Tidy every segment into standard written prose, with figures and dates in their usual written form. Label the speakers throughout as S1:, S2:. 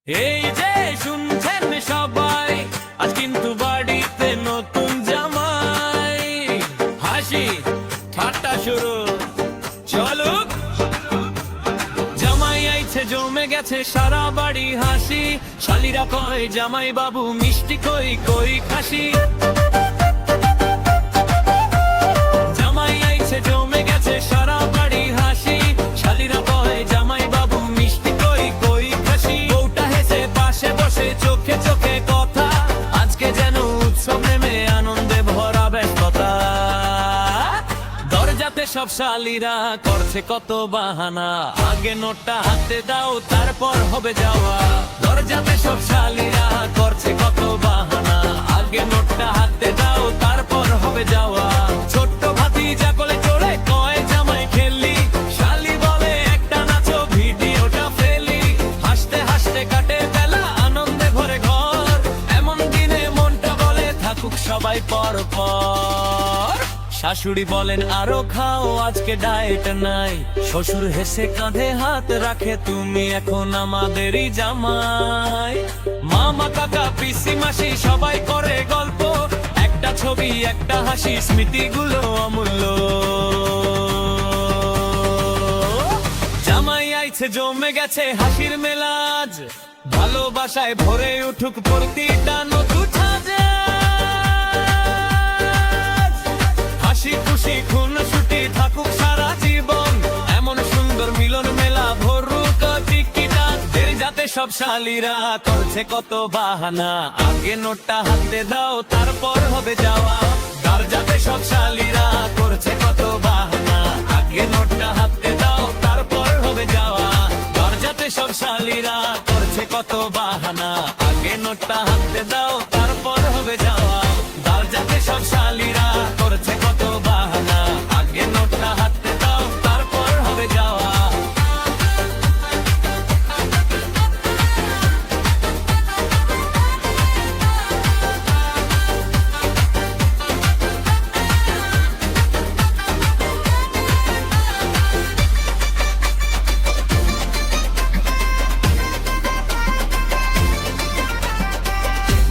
S1: এই যে শুনছেন সবাই, আজ কিন্তু বাড়িতে নতুন জামাই। হাসি ঠাট্টা শুরু, চলুক। জামাই আইছে, জমে গেছে সারা বাড়ি হাসি। শালিরা কয় জামাই বাবু মিষ্টি কই কই খাসি। জামাই আইছে, জমে গেছে সারা বাড়ি হাসি। শালিরা কয় জামাই বাবু মিষ্টি কই কই খাসি। বউটা হেসে পাশে বসে চোখে চোখে কথা, আজকে যেন উৎসব নেমে আনন্দে ভরা ব্যস্ততা। দরজাতে সব শালিরা করছে কত বাহানা, আগে নোটটা হাতে দাও তারপর হবে যাওয়া। দরজাতে সব শালিরা করছে কত বাহানা, আগে নোটটা হাতে দাও তারপর হবে যাওয়া। ছোট্ট ভাতিজা কোলে চড়ে কয় জামাই খেলি, শালি বলে একটা নাচো ভিডিওটা ফেলি। হাসতে হাসতে কাটে বেলা, আনন্দে ভরে ঘর। এমন দিনে মনটা বলে থাকুক সবাই পর পর। শাশুড়ি বলেন আরো খাও, আজকে ডায়েট নাই। শ্বশুর হেসে কাঁধে হাত রাখে, তুমি এখন আমাদেরই জামাই। মামা কাকা পিসি মাসি সবাই করে গল্প, একটা ছবি একটা হাসি, স্মৃতিগুলো অমূল্য। জামাই আইছে, জমে গেছে হাসির মেলাজ, ভালোবাসায় ভরে উঠুক প্রতিটা নতুন সাজে। হাসি খুশি খুনসুটি থাকুক সারা জীবন, এমন সুন্দর মিলন মেলা ভরুক টিকিটা। যাতে সব শালিরা করছে কত বাহানা, আগে নোটটা হাতে দাও তারপর হবে যাওয়া। যাতে সব শালিরা করছে কত বাহানা, আগে নোটটা হাতে দাও তারপর হবে যাওয়া। যাতে সব শালিরা করছে কত বাহানা, আগে নোটটা হাতে দাও তারপর হবে যাওয়া। যাতে সব শালিরা করছে কত বাহানা, আগে নোটটা হাতে দাও তারপর হবে যাওয়া।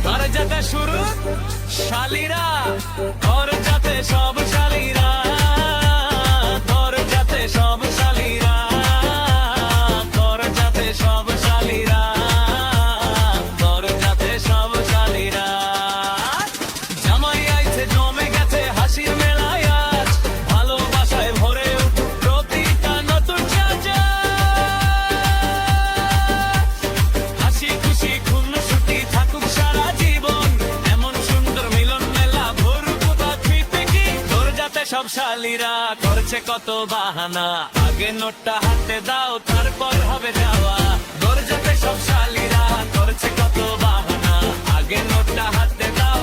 S1: দরজাটা শুরু, শালিরা দরজাতে সব শালিরা, দরজাতে সব শালিরা, দরজাতে সব শালিরা, দরজাতে সব শালিরা। জামাই আইছে, জমে গেছে হাসির মেলায় আজ, ভালোবাসায় ভরে উঠুক প্রতিটা নতুন সাজা। হাসি খুশি খুনসুটি থাকুক সারা জীবন, এমন সুন্দর মিলন মেলা ভরুক কি। দরজাতে সব শালিরা করছে কত বাহানা, আগে নোটটা হাতে দাও তারপর হবে যাওয়া। দরজাতে সব শালিরা করছে কত বাহানা, আগে নোটটা হাতে দাও